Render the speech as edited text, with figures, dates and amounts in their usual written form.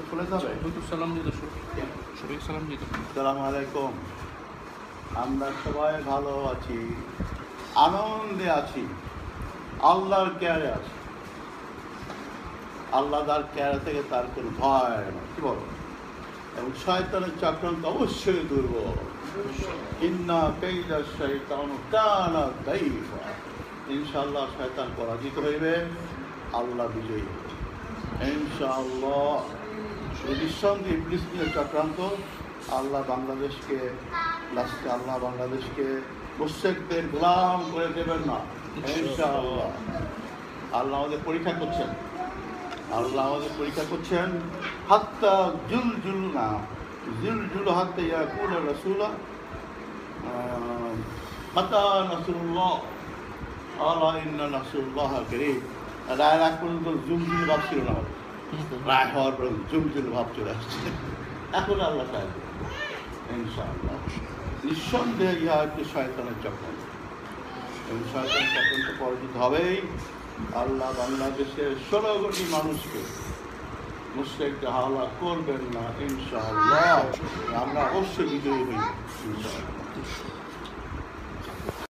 খুলে যাবে। সালাম দিত, সবাই সালাম দিত। আসসালামু আলাইকুম। আমরা সবাই ভালো আছি, আনন্দে আছি, আল্লাহর কেয়ারে আছি। আল্লাহ তার কেয়ারে থেকে তার কোনো ভয় না, কি বলো? এবং শয়তানের চক্রান্ত অবশ্যই দুর্বল। ইন্না কাইদা শাইতানু কানা দাইফা। ইনশাআল্লাহ শয়তান পরাজিত হইবে, আল্লাহ বিজয়ী হবে ইনশাআল্লাহ। নিঃসন্দেহে ইবলিস নিয়ে চক্রান্ত আল্লাহ বাংলাদেশকে লাস্টে আল্লাহ বাংলাদেশকে মুশরিকদের গোলাম করে দেবেন না ইনশাআল্লাহ। আল্লাহ আমাদের পরীক্ষা করছেন, আল্লাহ আমাদের পরীক্ষা করছেন। হাত্তা জুল না জুল হাত্তা ইয়াকুল রাসূলা মাতা নাসরুল্লাহ আলা ইন্না নাসরুল্লাহ করিব। রায় রাগ পর্যন্ত জুল ভাব ছিল না, রায় হওয়ার পর জুল ভাব চলে আসছে। এখন আল্লাহ সাহায্য ইনশাআল্লাহ। নিঃসন্দেহে ইহা একটি শয়তানের চক্রান্ত এবং শয়তানের চক্রান্ত পরাজিত হবেই। আল্লাহ বাংলাদেশের 16 কোটি মানুষকে মুশরিকদের হাওলা করবেন না ইনশাআল্লাহ। আমরা অবশ্যই বিজয়ী হই ইনশাআল্লাহ।